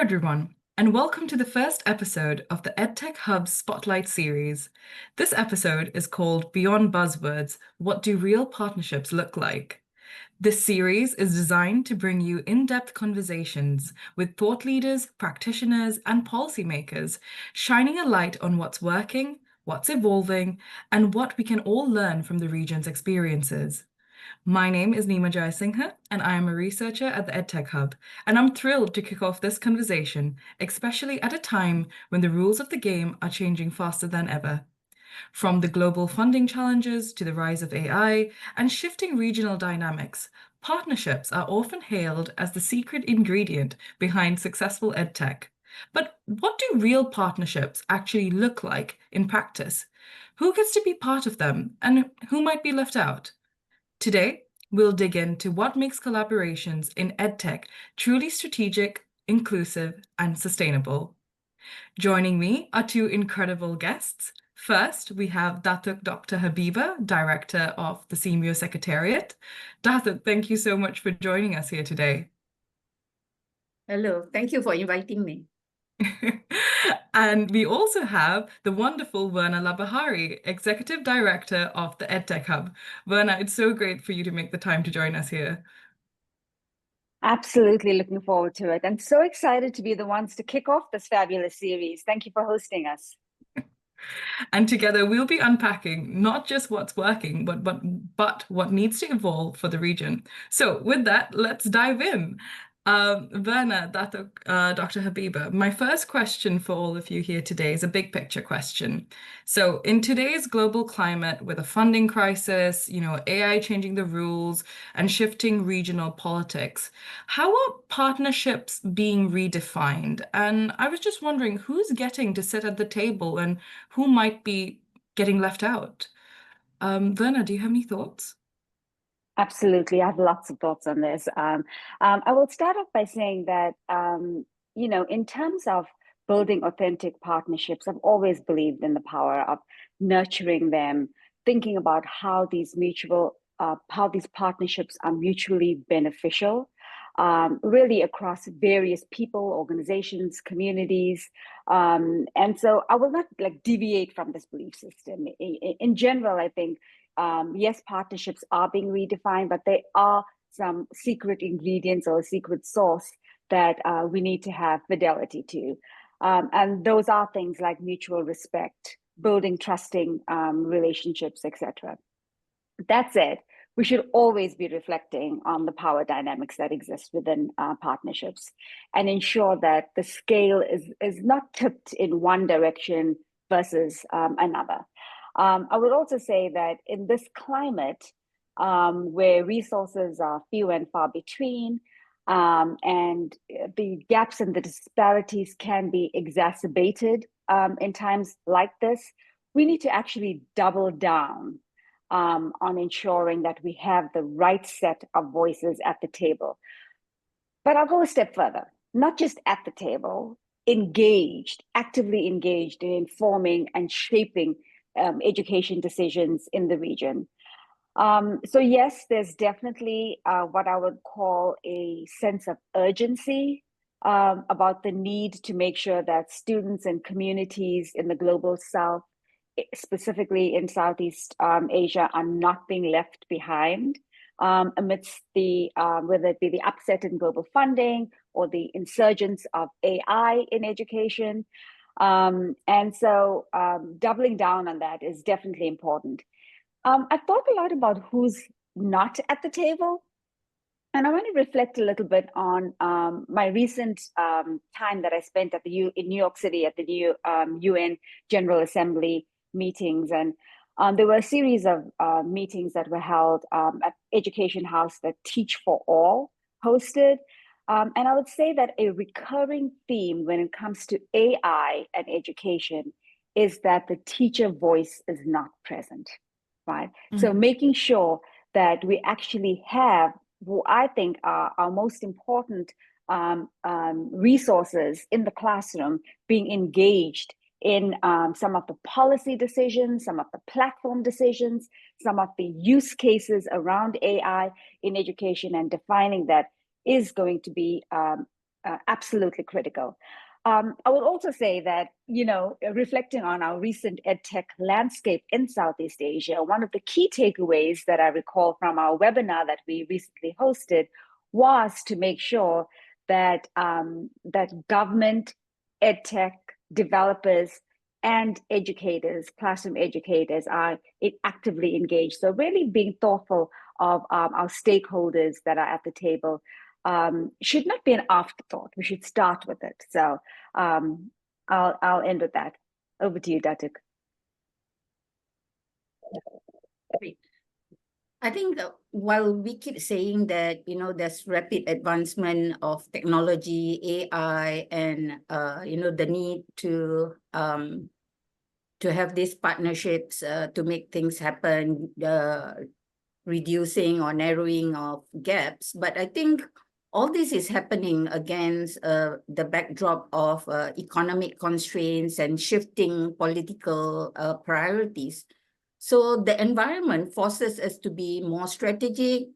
everyone, and welcome to the first episode of the EdTech Hub Spotlight Series. This episode is called Beyond Buzzwords, What Do Real Partnerships Look Like? This series is designed to bring you in-depth conversations with thought leaders, practitioners, and policymakers, shining a light on what's working, what's evolving, and what we can all learn from the region's experiences. My name is Nima Jayasinghe, and I am a researcher at the EdTech Hub, and I'm thrilled to kick off this conversation, especially at a time when the rules of the game are changing faster than ever. From the global funding challenges to the rise of AI and shifting regional dynamics, partnerships are often hailed as the secret ingredient behind successful EdTech. But what do real partnerships actually look like in practice? Who gets to be part of them, and who might be left out? Today, we'll dig into what makes collaborations in EdTech truly strategic, inclusive, and sustainable. Joining me are two incredible guests. First, we have Datuk Dr. Habibah, Director of the SEAMEO Secretariat. Datuk, thank you so much for joining us here today. Hello, thank you for inviting me. And we also have the wonderful Verna Lalbeharie, Executive Director of the EdTech Hub. Verna, it's so great for you to make the time to join us here. Absolutely looking forward to it. I'm so excited to be the ones to kick off this fabulous series. Thank you for hosting us. And together we'll be unpacking not just what's working, but what needs to evolve for the region. So with that, let's dive in. Verna, Dr. Habibah, my first question for all of you here today is a big picture question. So in today's global climate with a funding crisis, AI changing the rules and shifting regional politics, how are partnerships being redefined? And I was just wondering who's getting to sit at the table and who might be getting left out? Verna, do you have any thoughts? Absolutely. I have lots of thoughts on this. I will start off by saying that, in terms of building authentic partnerships, I've always believed in the power of nurturing them, thinking about how these partnerships are mutually beneficial, really across various people, organizations, communities. And so I will not deviate from this belief system. In general, I think yes, partnerships are being redefined, but there are some secret ingredients or a secret sauce that we need to have fidelity to. And those are things like mutual respect, building trusting relationships, etc. That said, we should always be reflecting on the power dynamics that exist within partnerships and ensure that the scale is not tipped in one direction versus another. I would also say that in this climate, where resources are few and far between, and the gaps and the disparities can be exacerbated in times like this, we need to actually double down on ensuring that we have the right set of voices at the table. But I'll go a step further, not just at the table, actively engaged in informing and shaping education decisions in the region. So yes, there's definitely what I would call a sense of urgency about the need to make sure that students and communities in the global south, specifically in Southeast Asia, are not being left behind amidst the, whether it be the upset in global funding or the insurgence of AI in education. And so doubling down on that is definitely important. I've thought a lot about who's not at the table. And I want to reflect a little bit on my recent time that I spent in New York City at the new UN General Assembly meetings. And there were a series of meetings that were held at Education House that Teach for All hosted. And I would say that a recurring theme when it comes to AI and education is that the teacher voice is not present, right? Mm-hmm. So making sure that we actually have who I think are our most important resources in the classroom being engaged in some of the policy decisions, some of the platform decisions, some of the use cases around AI in education, and defining that is going to be absolutely critical. I would also say that, reflecting on our recent EdTech landscape in Southeast Asia, one of the key takeaways that I recall from our webinar that we recently hosted was to make sure that, that government, EdTech developers, and educators, classroom educators are actively engaged. So really being thoughtful of our stakeholders that are at the table should not be an afterthought. We should start with it. So I'll end with that. Over to you, Datuk. Great. I think while we keep saying that, there's rapid advancement of technology, AI, and, the need to have these partnerships to make things happen, reducing or narrowing of gaps. But I think all this is happening against the backdrop of economic constraints and shifting political priorities. So the environment forces us to be more strategic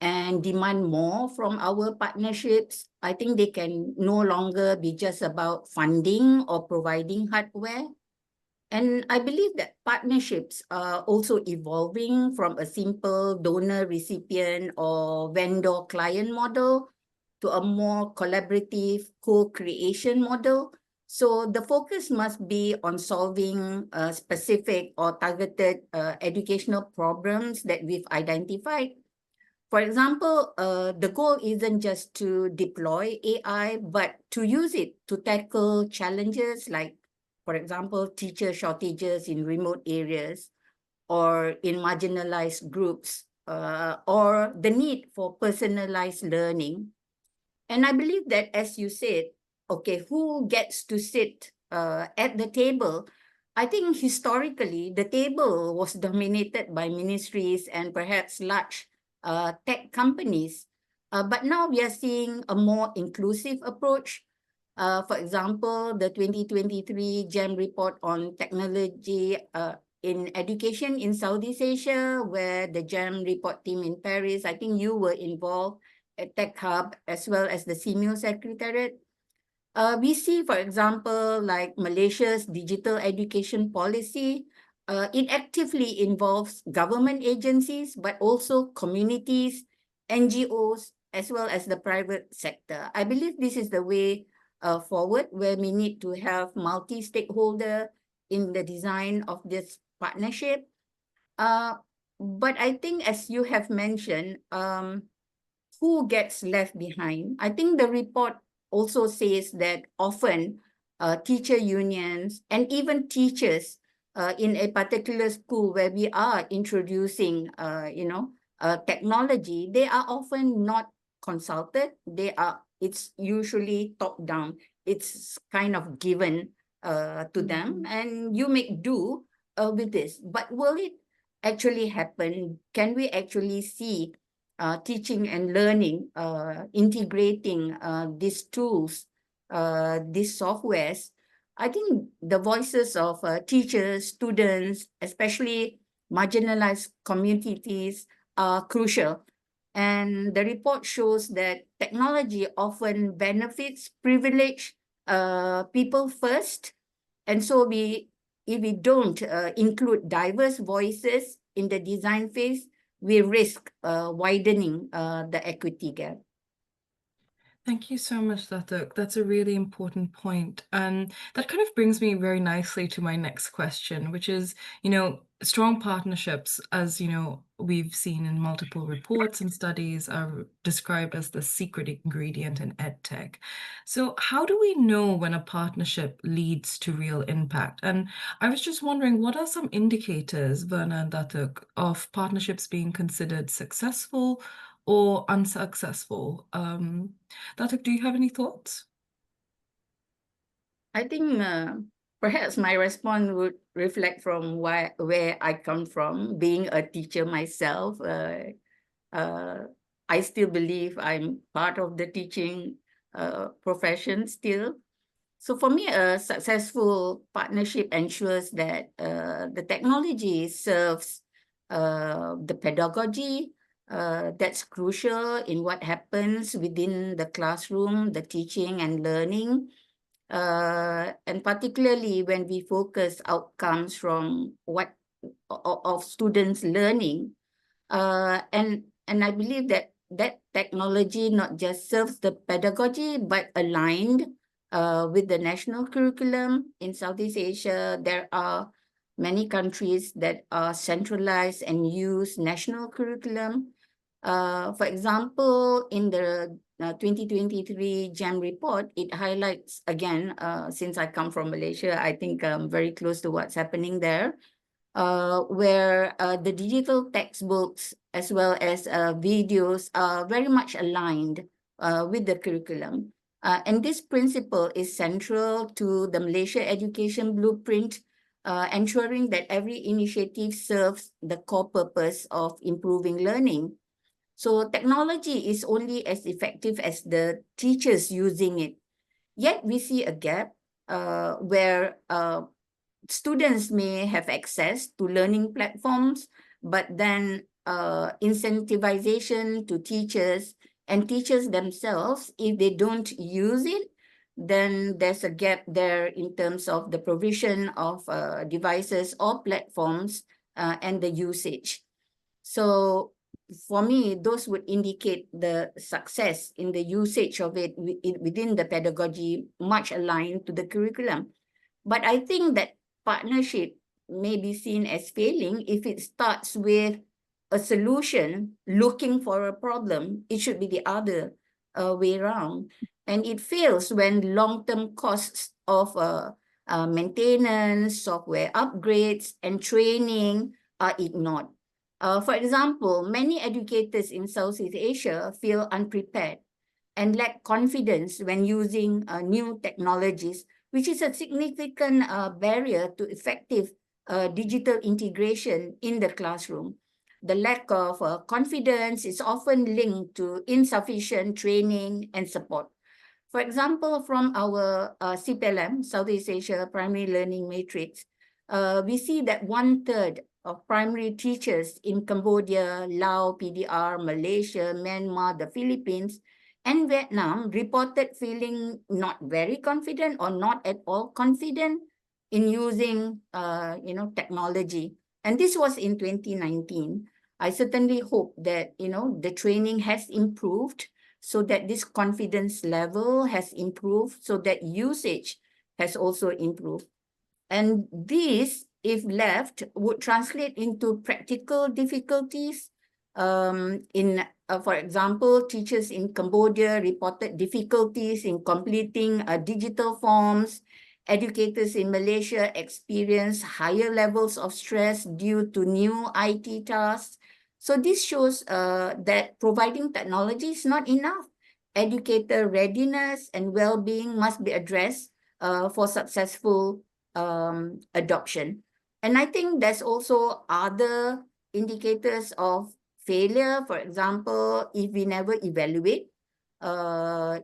and demand more from our partnerships. I think they can no longer be just about funding or providing hardware. And I believe that partnerships are also evolving from a simple donor-recipient or vendor-client model to a more collaborative co-creation model. So the focus must be on solving specific or targeted educational problems that we've identified. For example, the goal isn't just to deploy AI, but to use it to tackle challenges like, for example, teacher shortages in remote areas or in marginalized groups, or the need for personalized learning. And I believe that, as you said, okay, who gets to sit at the table? I think historically, the table was dominated by ministries and perhaps large tech companies. But now we are seeing a more inclusive approach. For example, the 2023 GEM report on technology in education in Southeast Asia, where the GEM report team in Paris, I think you were involved, EdTech Hub, as well as the SEAMEO Secretariat. We see, for example, like Malaysia's digital education policy, it actively involves government agencies, but also communities, NGOs, as well as the private sector. I believe this is the way forward, where we need to have multi-stakeholder in the design of this partnership. But I think, as you have mentioned, who gets left behind? I think the report also says that often teacher unions and even teachers in a particular school where we are introducing, technology, they are often not consulted. It's usually top down. It's kind of given to them, and you make do with this. But will it actually happen? Can we actually see teaching and learning, integrating these tools, these softwares? I think the voices of teachers, students, especially marginalized communities, are crucial. And the report shows that technology often benefits privileged people first. And so if we don't include diverse voices in the design phase, we risk widening the equity gap. Thank you so much, Datuk. That's a really important point. And that kind of brings me very nicely to my next question, which is, strong partnerships, as we've seen in multiple reports and studies, are described as the secret ingredient in EdTech. So how do we know when a partnership leads to real impact? And I was just wondering, what are some indicators, Verna and Datuk, of partnerships being considered successful or unsuccessful? Datuk, do you have any thoughts? I think perhaps my response would reflect from where I come from, being a teacher myself. I still believe I'm part of the teaching profession still. So for me, a successful partnership ensures that the technology serves the pedagogy, That's crucial in what happens within the classroom, the teaching and learning, and particularly when we focus outcomes from of students learning. And I believe that technology not just serves the pedagogy, but aligned with the national curriculum. In Southeast Asia, there are many countries that are centralized and use national curriculum. For example, in the 2023 GEM report, it highlights again, since I come from Malaysia, I think I'm very close to what's happening there, where the digital textbooks as well as videos are very much aligned with the curriculum. And this principle is central to the Malaysia Education Blueprint, ensuring that every initiative serves the core purpose of improving learning. So technology is only as effective as the teachers using it. Yet we see a gap where students may have access to learning platforms, but then incentivization to teachers and teachers themselves, if they don't use it, then there's a gap there in terms of the provision of devices or platforms and the usage. So for me, those would indicate the success in the usage of it within the pedagogy, much aligned to the curriculum. But I think that partnership may be seen as failing if it starts with a solution looking for a problem. It should be the other way around. And it fails when long-term costs of maintenance, software upgrades, and training are ignored. For example, many educators in Southeast Asia feel unprepared and lack confidence when using new technologies, which is a significant barrier to effective digital integration in the classroom. The lack of confidence is often linked to insufficient training and support. For example, from our CPLM, Southeast Asia Primary Learning Matrix, we see that 1/3 of primary teachers in Cambodia, Laos, PDR, Malaysia, Myanmar, the Philippines, and Vietnam reported feeling not very confident or not at all confident in using technology. And this was in 2019. I certainly hope that the training has improved so that this confidence level has improved, so that usage has also improved. And this, if left, would translate into practical difficulties. For example, teachers in Cambodia reported difficulties in completing digital forms. Educators in Malaysia experience higher levels of stress due to new IT tasks. So this shows that providing technology is not enough. Educator readiness and well-being must be addressed for successful adoption. And I think there's also other indicators of failure. For example, if we never evaluate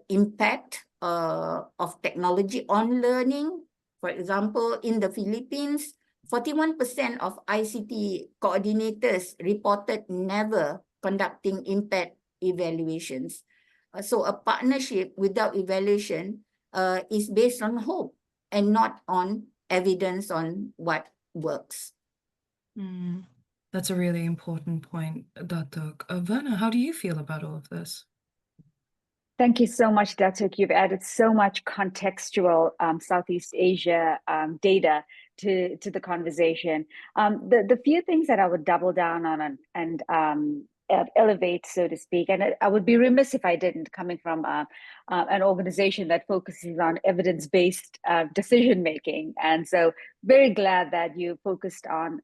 impact of technology on learning. For example, in the Philippines, 41% of ICT coordinators reported never conducting impact evaluations. So a partnership without evaluation is based on hope and not on evidence on what works. That's a really important point, Datuk. Verna, how do you feel about all of this? Thank you so much, Datuk. You've added so much contextual Southeast Asia data to the conversation. The few things that I would double down on and elevate, so to speak, and I would be remiss if I didn't, coming from an organization that focuses on evidence-based decision-making. And so very glad that you focused on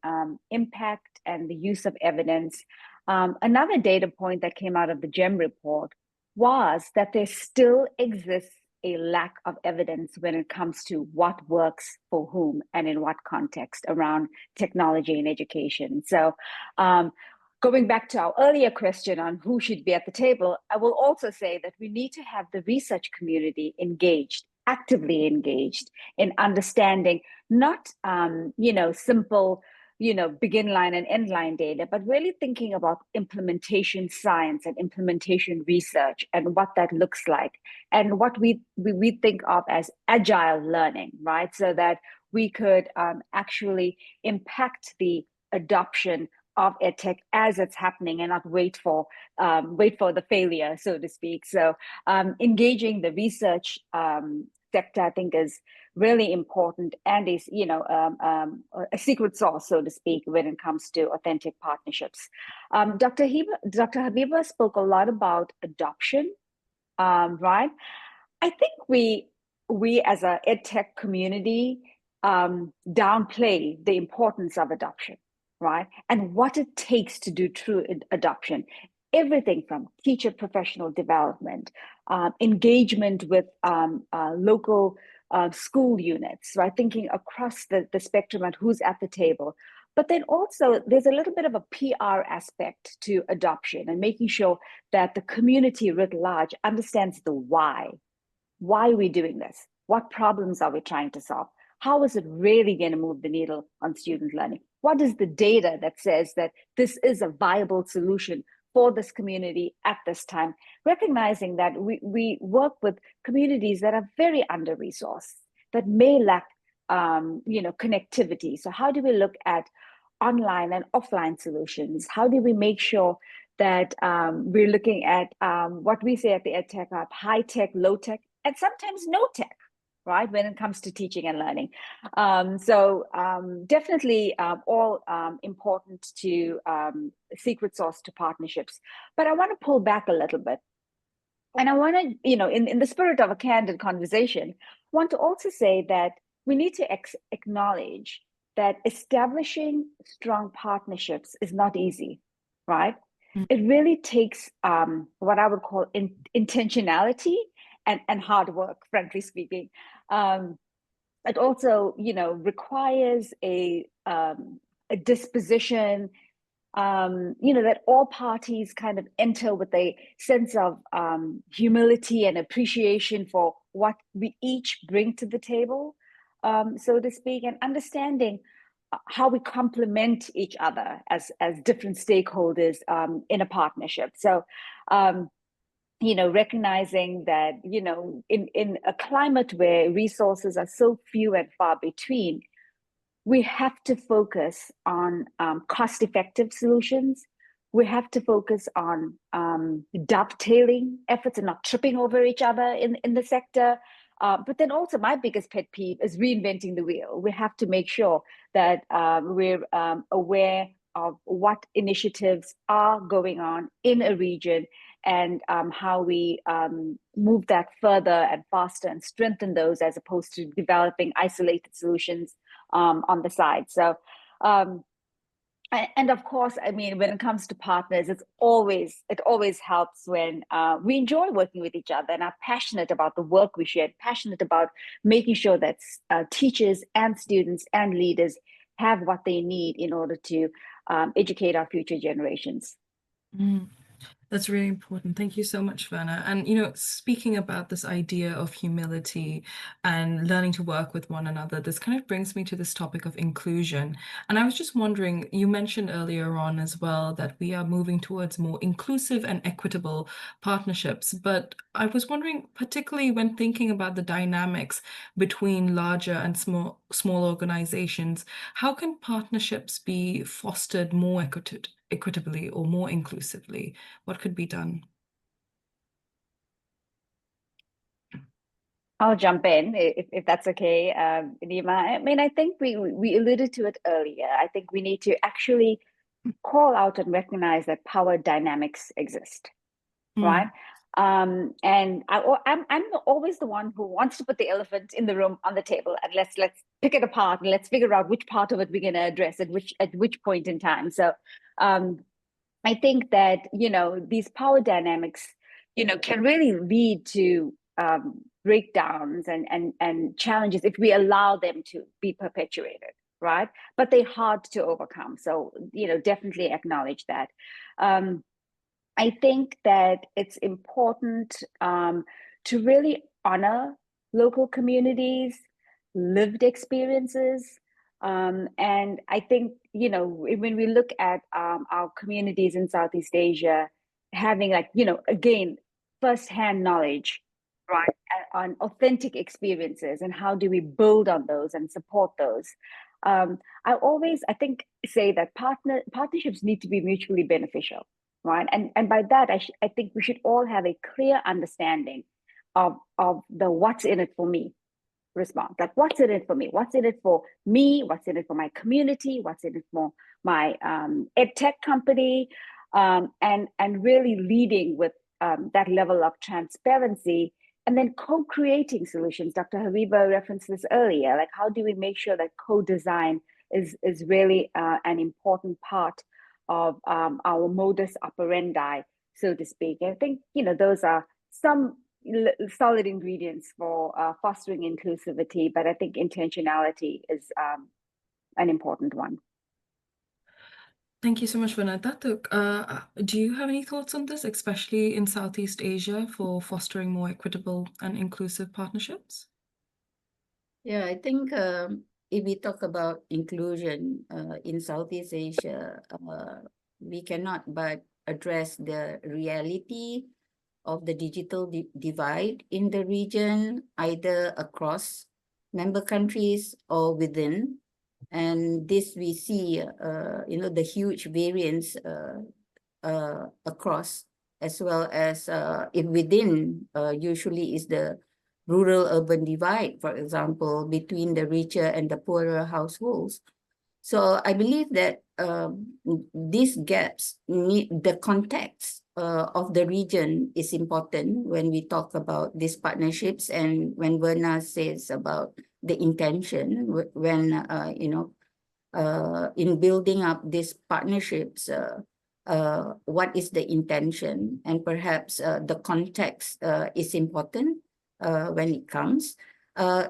impact and the use of evidence. Another data point that came out of the GEM report was that there still exists a lack of evidence when it comes to what works for whom and in what context around technology and education. So going back to our earlier question on who should be at the table, I will also say that we need to have the research community engaged, actively engaged in understanding not simple begin line and end line data, but really thinking about implementation science and implementation research and what that looks like, and what we think of as agile learning, right? So that we could actually impact the adoption of EdTech as it's happening and not wait for the failure, so to speak. So engaging the research sector, I think, is really important and is, a secret sauce, so to speak, when it comes to authentic partnerships. Dr. Habibah spoke a lot about adoption, right? I think we as a EdTech community downplay the importance of adoption, right? And what it takes to do true adoption. Everything from teacher professional development, engagement with local school units, right? Thinking across the spectrum and who's at the table. But then also there's a little bit of a PR aspect to adoption and making sure that the community writ large understands the why. Why are we doing this? What problems are we trying to solve? How is it really going to move the needle on student learning? What is the data that says that this is a viable solution for this community at this time? Recognizing that we work with communities that are very under-resourced, that may lack connectivity. So how do we look at online and offline solutions? How do we make sure that we're looking at what we say at the EdTech Hub, high tech, low tech, and sometimes no tech, right, when it comes to teaching and learning. Definitely all important to secret sauce to partnerships. But I want to pull back a little bit. And I want to, in the spirit of a candid conversation, want to also say that we need to acknowledge that establishing strong partnerships is not easy, right? It really takes what I would call intentionality and hard work, frankly speaking. It also, requires a disposition, that all parties kind of enter with a sense of humility and appreciation for what we each bring to the table, so to speak, and understanding how we complement each other as different stakeholders in a partnership. So, recognizing that, in a climate where resources are so few and far between, we have to focus on cost-effective solutions. We have to focus on dovetailing efforts and not tripping over each other in the sector. But then also my biggest pet peeve is reinventing the wheel. We have to make sure that we're aware of what initiatives are going on in a region and how we move that further and faster and strengthen those as opposed to developing isolated solutions on the side. So, and of course, I mean, when it comes to partners, it always helps when we enjoy working with each other and are passionate about the work we share, passionate about making sure that teachers and students and leaders have what they need in order to educate our future generations. That's really important. Thank you so much, Verna. And, speaking about this idea of humility and learning to work with one another, this kind of brings me to this topic of inclusion. And I was just wondering, you mentioned earlier on as well that we are moving towards more inclusive and equitable partnerships. But I was wondering, particularly when thinking about the dynamics between larger and small organizations, how can partnerships be fostered more equitably or more inclusively? What could be done? I'll jump in if that's okay, Nima. I mean, I think we alluded to it earlier. I think we need to actually call out and recognize that power dynamics exist, right? And I'm always the one who wants to put the elephant in the room on the table, and let's pick it apart and let's figure out which part of it we're going to address at which point in time. So I think that these power dynamics can really lead to breakdowns and challenges if we allow them to be perpetuated, right? But they're hard to overcome. So definitely acknowledge that. I think that it's important to really honor local communities, lived experiences, And I think, when we look at our communities in Southeast Asia, having again, firsthand knowledge, right, on authentic experiences, and how do we build on those and support those. I think, say that partnerships need to be mutually beneficial, right? And by that, I think we should all have a clear understanding of the what's in it for me response. Like, what's in it for me? What's in it for me? What's in it for my community? What's in it for my EdTech company? And really leading with that level of transparency, and then co-creating solutions. Dr. Habibah referenced this earlier. Like, how do we make sure that co-design is really an important part of our modus operandi, so to speak? I think, those are some solid ingredients for fostering inclusivity, but I think intentionality is an important one. Thank you so much, Verna. Datuk, do you have any thoughts on this, especially in Southeast Asia, for fostering more equitable and inclusive partnerships? Yeah, I think if we talk about inclusion in Southeast Asia, we cannot but address the reality of the digital divide in the region, either across member countries or within. And this we see, the huge variance across, as well as if within, usually is the rural-urban divide, for example, between the richer and the poorer households. So I believe that these gaps need the context of the region is important when we talk about these partnerships, and when Verna says about the intention, when in building up these partnerships, what is the intention, and perhaps the context is important when it comes.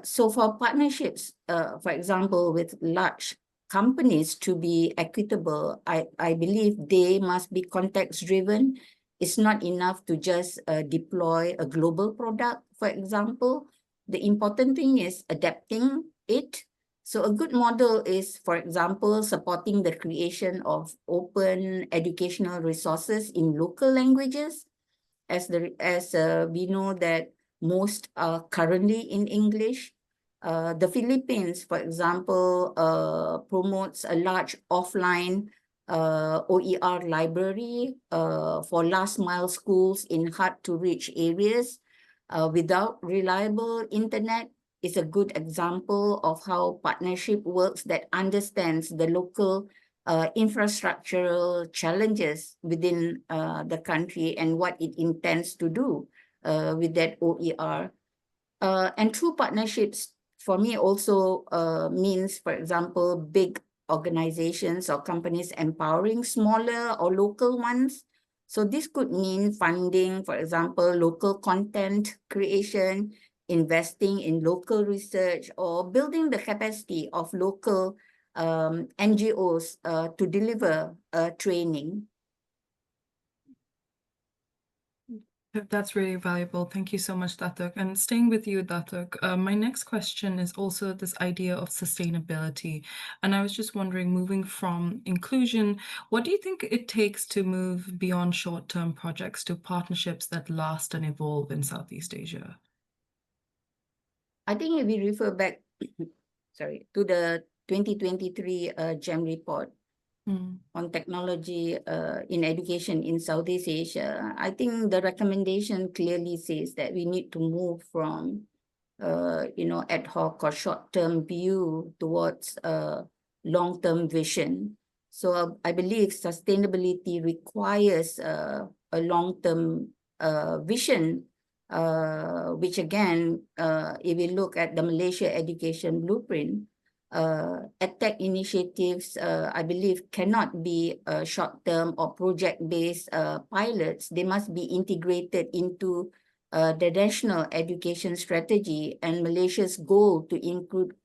So for partnerships, for example, with large companies to be equitable, I believe they must be context-driven. It's not enough to just deploy a global product, for example. The important thing is adapting it. So a good model is, for example, supporting the creation of open educational resources in local languages, as we know that most are currently in English. The Philippines, for example, promotes a large offline OER library for last mile schools in hard to reach areas without reliable internet. Is a good example of how partnership works, that understands the local infrastructural challenges within the country and what it intends to do with that OER. And true partnerships, for me, also means, for example, big organizations or companies empowering smaller or local ones. So this could mean funding, for example, local content creation, investing in local research, or building the capacity of local NGOs to deliver training. That's really valuable. Thank you so much, Datuk. And staying with you, Datuk, my next question is also this idea of sustainability. And I was just wondering, moving from inclusion, what do you think it takes to move beyond short-term projects to partnerships that last and evolve in Southeast Asia? I think if we refer back, to the 2023 GEM report on technology in education in Southeast Asia, I think the recommendation clearly says that we need to move from, ad hoc or short-term view towards long-term vision. So I believe sustainability requires a long-term vision, which again, if we look at the Malaysia Education Blueprint, EdTech initiatives, I believe, cannot be short-term or project-based pilots. They must be integrated into the national education strategy, and Malaysia's goal to include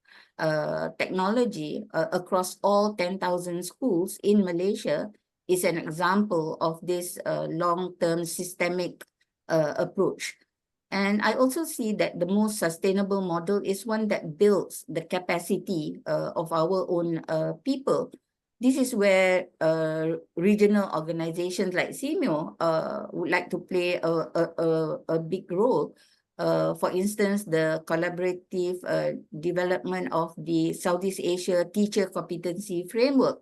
technology across all 10,000 schools in Malaysia is an example of this long-term systemic approach. And I also see that the most sustainable model is one that builds the capacity of our own people. This is where regional organizations like SEAMEO would like to play a big role. For instance, the collaborative development of the Southeast Asia Teacher Competency Framework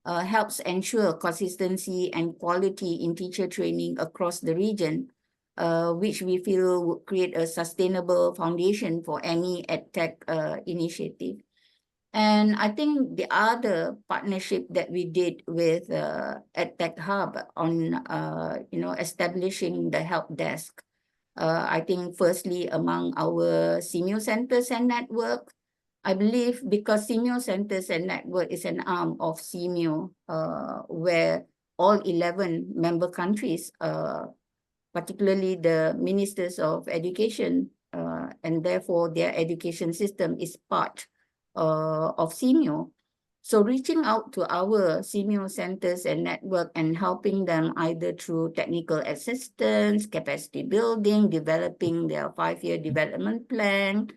helps ensure consistency and quality in teacher training across the region, which we feel would create a sustainable foundation for any EdTech initiative. And I think the other partnership that we did with EdTech Hub on establishing the help desk. I think firstly among our SEAMEO centers and network, I believe because SEAMEO centers and network is an arm of SEAMEO, where all 11 member countries, particularly the ministers of education, and therefore their education system is part of SEAMEO. So reaching out to our SEAMEO centers and network and helping them either through technical assistance, capacity building, developing their 5-year development plan.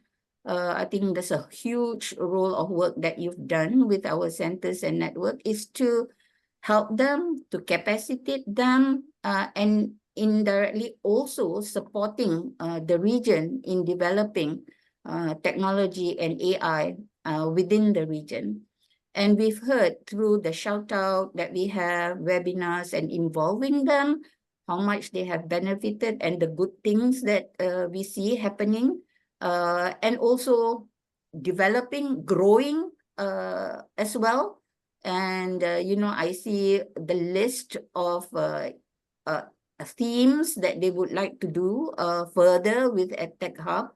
I think there's a huge role of work that you've done with our centers and network is to help them, to capacitate them, and indirectly also supporting the region in developing technology and AI within the region. And we've heard through the shout out that we have webinars and involving them, how much they have benefited and the good things that we see happening, and also developing, growing as well. And, I see the list of themes that they would like to do further with EdTech Hub,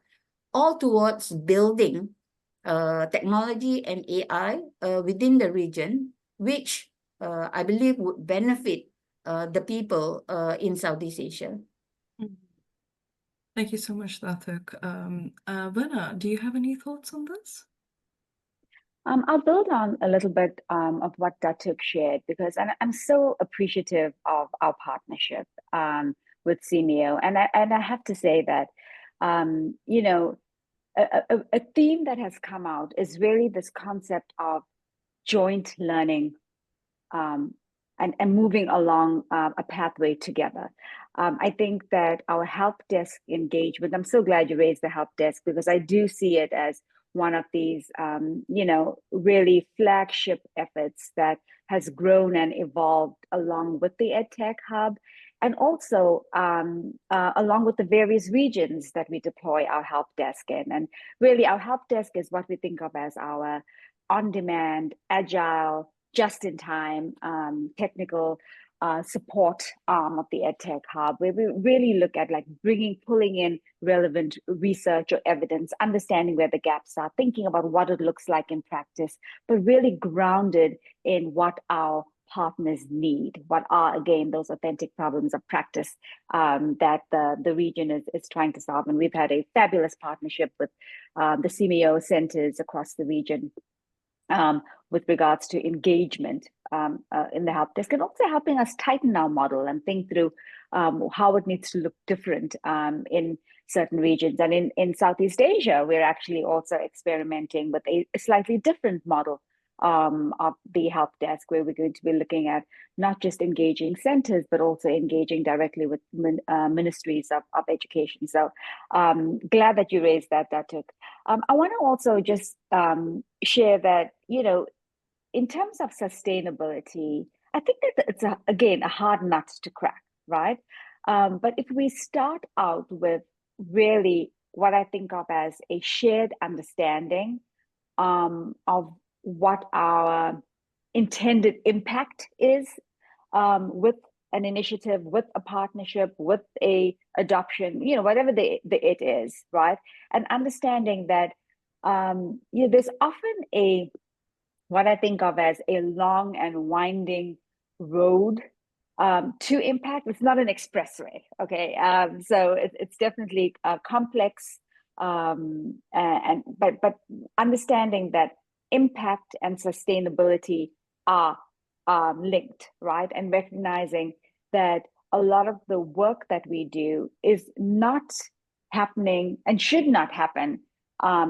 all towards building technology and AI within the region, which I believe would benefit the people in Southeast Asia. Thank you so much, Datuk. Verna, do you have any thoughts on this? I'll build on a little bit of what Datuk shared, because I'm so appreciative of our partnership with SEAMEO. And I have to say that, a theme that has come out is really this concept of joint learning and moving along a pathway together. I think that our help desk engagement, I'm so glad you raised the help desk, because I do see it as one of these, really flagship efforts that has grown and evolved along with the EdTech Hub, and also along with the various regions that we deploy our help desk in. And really, our help desk is what we think of as our on-demand, agile, just-in-time technical support arm of the EdTech Hub, where we really look at pulling in relevant research or evidence, understanding where the gaps are, thinking about what it looks like in practice, but really grounded in what our partners need, what are, again, those authentic problems of practice that the region is trying to solve. And we've had a fabulous partnership with the SEAMEO centers across the region with regards to engagement in the help desk, and also helping us tighten our model and think through how it needs to look different in certain regions. And in Southeast Asia, we're actually also experimenting with a slightly different model of the help desk, where we're going to be looking at not just engaging centers, but also engaging directly with ministries of education. So glad that you raised that, Datuk. I want to also just share that, in terms of sustainability, I think that it's, again, a hard nut to crack, right? But if we start out with really what I think of as a shared understanding of what our intended impact is with an initiative, with a partnership, with a adoption, whatever the it is, right? And understanding that there's often what I think of as a long and winding road to impact. It's not an expressway, okay? So it's definitely complex, but understanding that impact and sustainability are linked, right? And recognizing that a lot of the work that we do is not happening and should not happen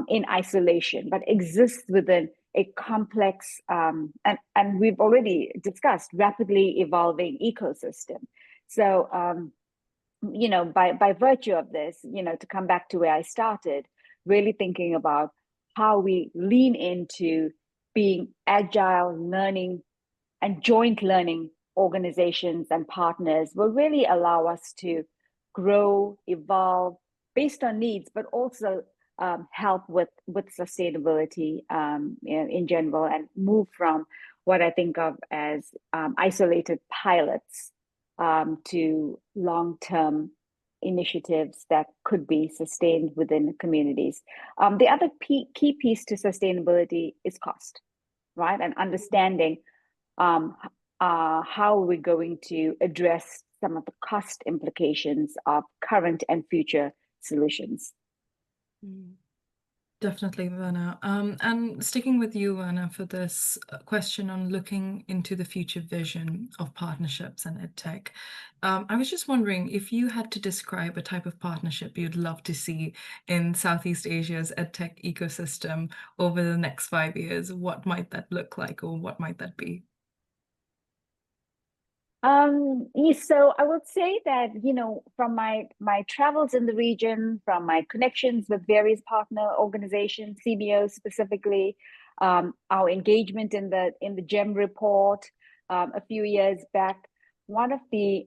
in isolation, but exists within a complex and we've already discussed rapidly evolving ecosystem. So, by virtue of this, to come back to where I started, really thinking about how we lean into being agile, learning, and joint learning organizations and partners will really allow us to grow, evolve based on needs, but also help with sustainability in general, and move from what I think of as isolated pilots to long-term initiatives that could be sustained within communities. The other key piece to sustainability is cost, right? And understanding how we're going to address some of the cost implications of current and future solutions. Definitely, Verna. And sticking with you, Verna, for this question on looking into the future vision of partnerships and EdTech, I was just wondering if you had to describe a type of partnership you'd love to see in Southeast Asia's EdTech ecosystem over the next 5 years, what might that look like, or what might that be? So I would say that, from my travels in the region, from my connections with various partner organizations, SEAMEO specifically, our engagement in the GEM report a few years back, one of the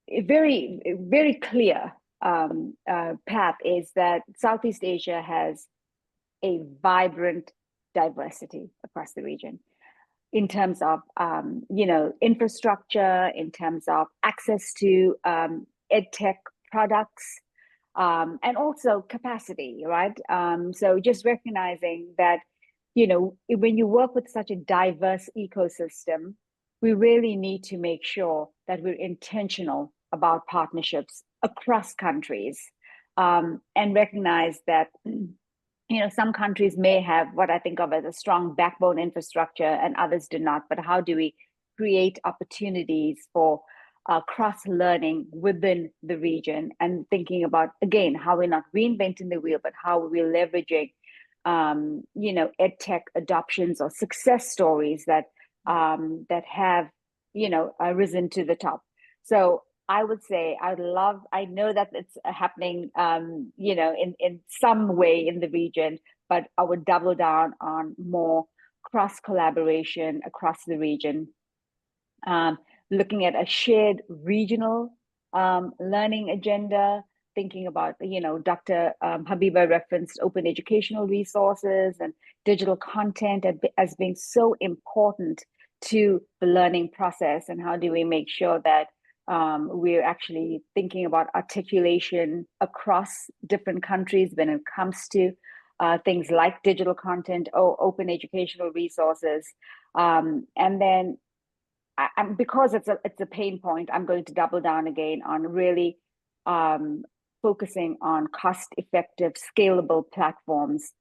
very, very clear path is that Southeast Asia has a vibrant diversity across the region, in terms of infrastructure, in terms of access to EdTech products, and also capacity, right? So just recognizing that, when you work with such a diverse ecosystem, we really need to make sure that we're intentional about partnerships across countries, and recognize that some countries may have what I think of as a strong backbone infrastructure and others do not, but how do we create opportunities for cross-learning within the region, and thinking about, again, how we're not reinventing the wheel, but how we're leveraging, EdTech adoptions or success stories that have, risen to the top. So I would say I know that it's happening, in some way in the region, but I would double down on more cross collaboration across the region. Looking at a shared regional learning agenda, thinking about, Dr. Habibah referenced open educational resources and digital content as being so important to the learning process, and how do we make sure that we're actually thinking about articulation across different countries when it comes to things like digital content or open educational resources. And then, because it's a pain point, I'm going to double down again on really focusing on cost-effective, scalable platforms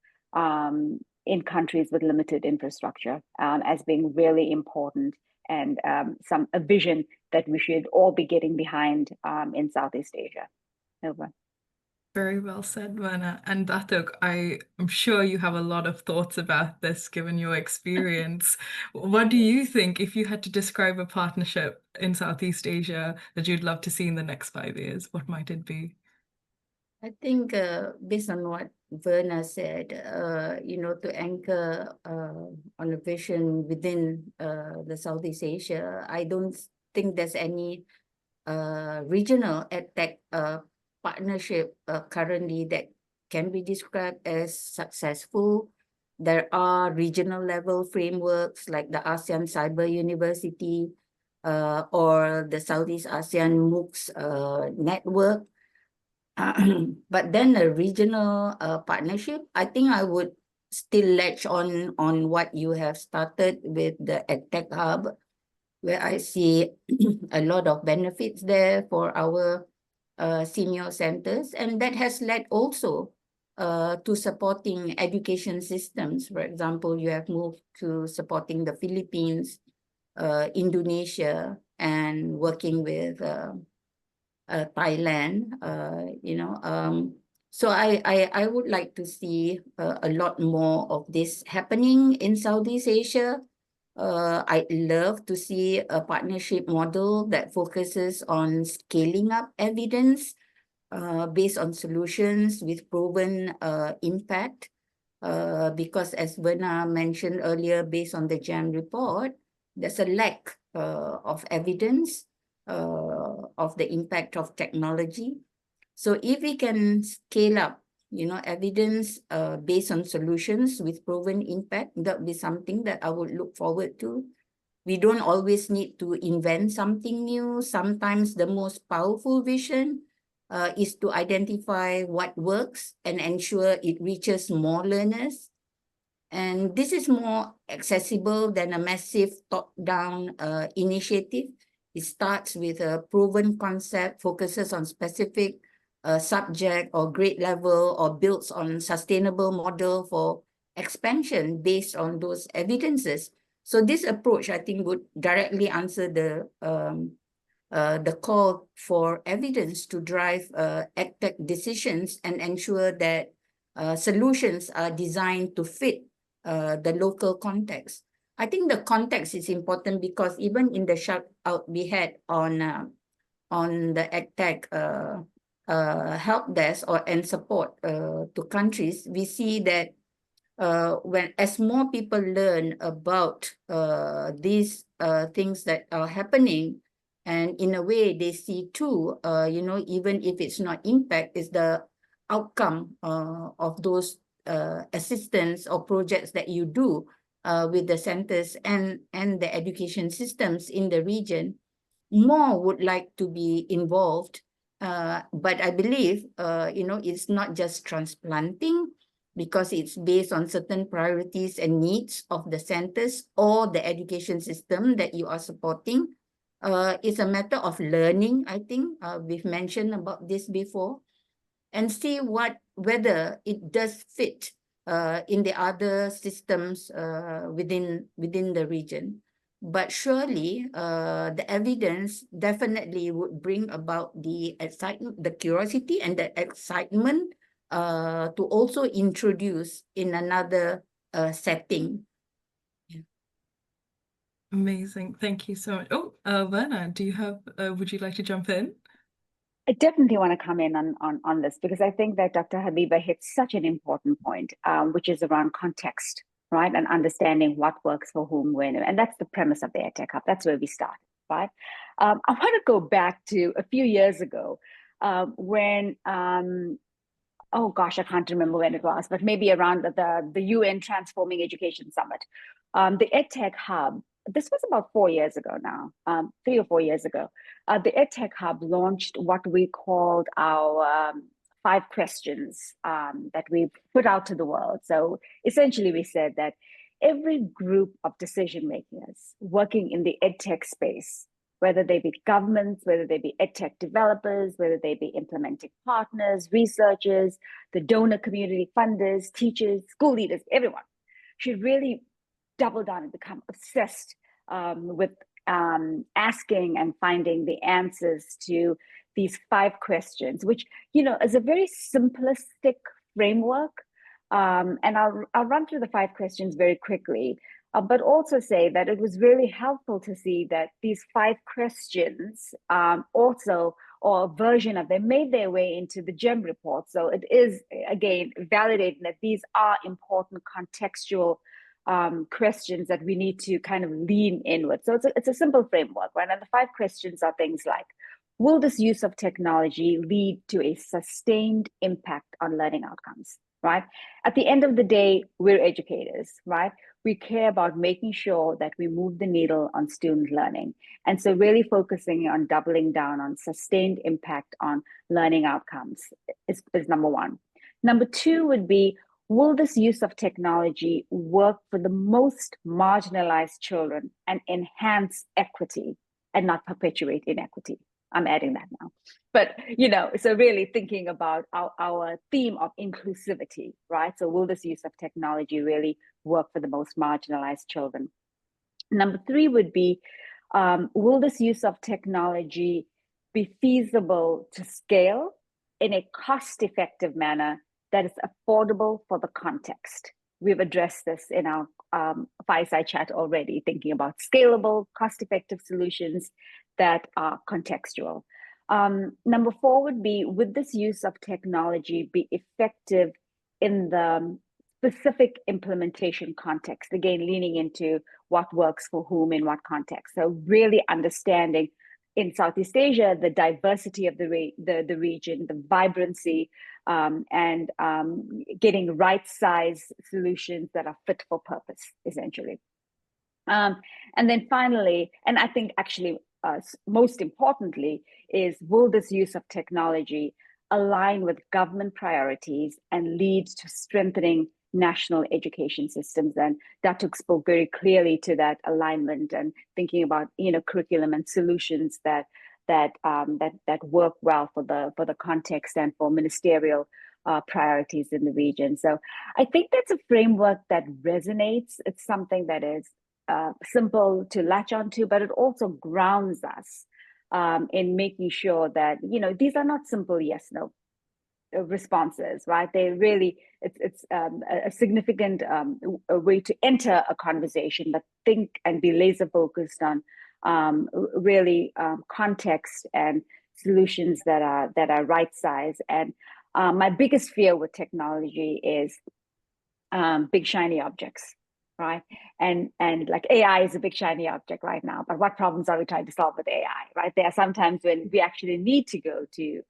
in countries with limited infrastructure as being really important, and a vision that we should all be getting behind in Southeast Asia. Over. Very well said, Verna. And Datuk, I am sure you have a lot of thoughts about this, given your experience. What do you think, if you had to describe a partnership in Southeast Asia that you'd love to see in the next 5 years? What might it be? I think based on what Verna said, to anchor on a vision within the Southeast Asia, I don't think there's any regional EdTech partnership currently that can be described as successful. There are regional level frameworks like the ASEAN Cyber University or the Southeast ASEAN MOOCs network. But then a regional partnership, I think I would still latch on what you have started with the EdTech Hub, where I see a lot of benefits there for our SEAMEO centers, and that has led also to supporting education systems. For example, you have moved to supporting the Philippines, Indonesia, and working with Thailand, so I would like to see a lot more of this happening in Southeast Asia. I'd love to see a partnership model that focuses on scaling up evidence based on solutions with proven impact. Because as Verna mentioned earlier, based on the GEM report, there's a lack of evidence of the impact of technology. So if we can scale up, evidence based on solutions with proven impact, that would be something that I would look forward to. We don't always need to invent something new. Sometimes the most powerful vision is to identify what works and ensure it reaches more learners. And this is more accessible than a massive top-down initiative. It starts with a proven concept, focuses on specific subject or grade level, or builds on sustainable model for expansion based on those evidences. So this approach, I think, would directly answer the call for evidence to drive EdTech decisions and ensure that solutions are designed to fit the local context. I think the context is important because even in the shout out we had on the EdTech help desk and support to countries, we see that as more people learn about these things that are happening, and in a way they see too, even if it's not impact, is the outcome of those assistance or projects that you do with the centers and the education systems in the region, more would like to be involved. But I believe, it's not just transplanting, because it's based on certain priorities and needs of the centers or the education system that you are supporting. It's a matter of learning, I think. We've mentioned about this before, and see whether it does fit in the other systems within the region. But surely the evidence definitely would bring about the excitement, the curiosity and the excitement to also introduce in another setting. Amazing. Thank you so much. Oh, Verna, would you like to jump in? I definitely want to come in on this, because I think that Dr. Habibah hit such an important point, which is around context, right? And understanding what works for whom, when, and that's the premise of the EdTech Hub. That's where we started, right? I want to go back to a few years ago when, oh gosh, I can't remember when it was, but maybe around the UN Transforming Education Summit. The EdTech Hub, this was about 4 years ago now, 3 or 4 years ago. The EdTech Hub launched what we called our 5 questions that we put out to the world. So essentially we said that every group of decision makers working in the EdTech space, whether they be governments, whether they be EdTech developers, whether they be implementing partners, researchers, the donor community, funders, teachers, school leaders, everyone should really double down and become obsessed with asking and finding the answers to these 5 questions, which, is a very simplistic framework. And I'll run through the 5 questions very quickly, but also say that it was really helpful to see that these 5 questions also, or a version of them, made their way into the GEM report. So it is, again, validating that these are important contextual questions that we need to kind of lean in with. So it's a simple framework, right? And the 5 questions are things like, will this use of technology lead to a sustained impact on learning outcomes, right? At the end of the day, we're educators, right? We care about making sure that we move the needle on student learning. And so really focusing on doubling down on sustained impact on learning outcomes is number 1. Number 2 would be, will this use of technology work for the most marginalized children and enhance equity and not perpetuate inequity? I'm adding that now. But, so really thinking about our theme of inclusivity, right? So will this use of technology really work for the most marginalized children? Number 3 would be, will this use of technology be feasible to scale in a cost-effective manner that is affordable for the context. We've addressed this in our fireside chat already, thinking about scalable, cost-effective solutions that are contextual. Number 4 would be, would this use of technology be effective in the specific implementation context? Again, leaning into what works for whom in what context. So really understanding in Southeast Asia, the diversity of the region, the vibrancy, and getting right size solutions that are fit for purpose, essentially. And then finally, and I think actually most importantly, is will this use of technology align with government priorities and lead to strengthening national education systems? And Datuk spoke very clearly to that alignment and thinking about curriculum and solutions that work well for the context and for ministerial priorities in the region. So I think that's a framework that resonates. It's something that is simple to latch onto, but it also grounds us in making sure that these are not simple yes/no responses, right? They really, it's a significant way to enter a conversation, but think and be laser focused on really context and solutions that are right size. And my biggest fear with technology is big shiny objects, right? And like AI is a big shiny object right now, but what problems are we trying to solve with AI, right? There are some times when we actually need to go to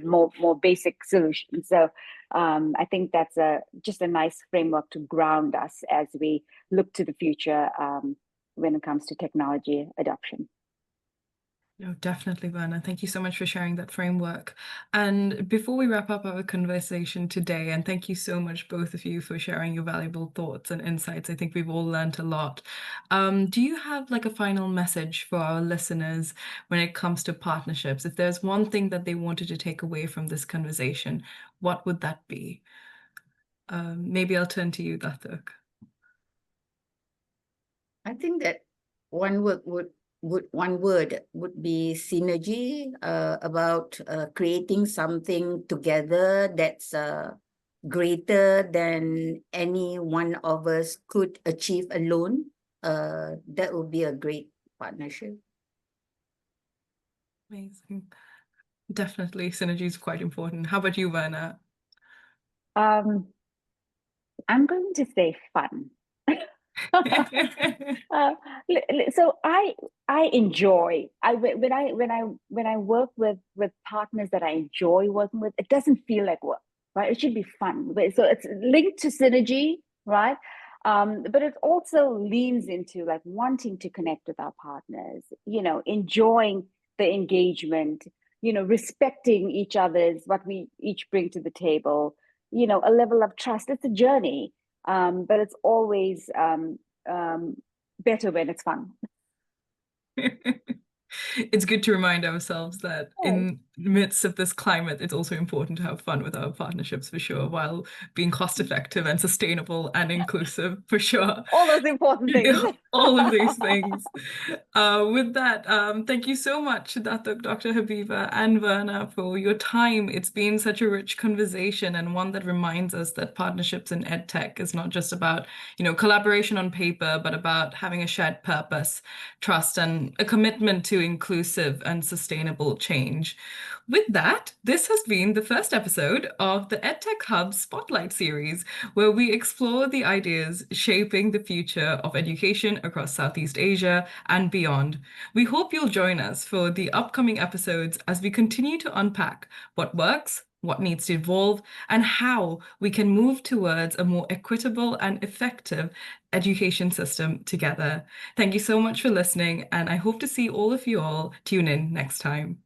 more basic solutions. So I think that's just a nice framework to ground us as we look to the future when it comes to technology adoption. No, definitely, Verna. Thank you so much for sharing that framework. And before we wrap up our conversation today, and thank you so much, both of you, for sharing your valuable thoughts and insights. I think we've all learned a lot. Do you have like a final message for our listeners when it comes to partnerships? If there's one thing that they wanted to take away from this conversation, what would that be? Maybe I'll turn to you, Datuk. I think that one word would be synergy, about creating something together that's greater than any one of us could achieve alone. That would be a great partnership. Amazing. Definitely, synergy is quite important. How about you, Verna? I'm going to say fun. So I enjoy when I work with partners that I enjoy working with, it doesn't feel like work, right? It should be fun. So it's linked to synergy, right? But it also leans into like wanting to connect with our partners, enjoying the engagement, respecting each other's what we each bring to the table, a level of trust. It's a journey. But it's always better when it's fun. It's good to remind ourselves that in the midst of this climate, it's also important to have fun with our partnerships for sure, while being cost effective and sustainable and inclusive for sure. All those important things. All of these things. With that, thank you so much, Dr. Habibah and Verna, for your time. It's been such a rich conversation, and one that reminds us that partnerships in EdTech is not just about, collaboration on paper, but about having a shared purpose, trust, and a commitment to inclusive and sustainable change. With that, this has been the first episode of the EdTech Hub Spotlight Series, where we explore the ideas shaping the future of education across Southeast Asia and beyond. We hope you'll join us for the upcoming episodes as we continue to unpack what works, what needs to evolve, and how we can move towards a more equitable and effective education system together. Thank you so much for listening, and I hope to see all of you all tune in next time.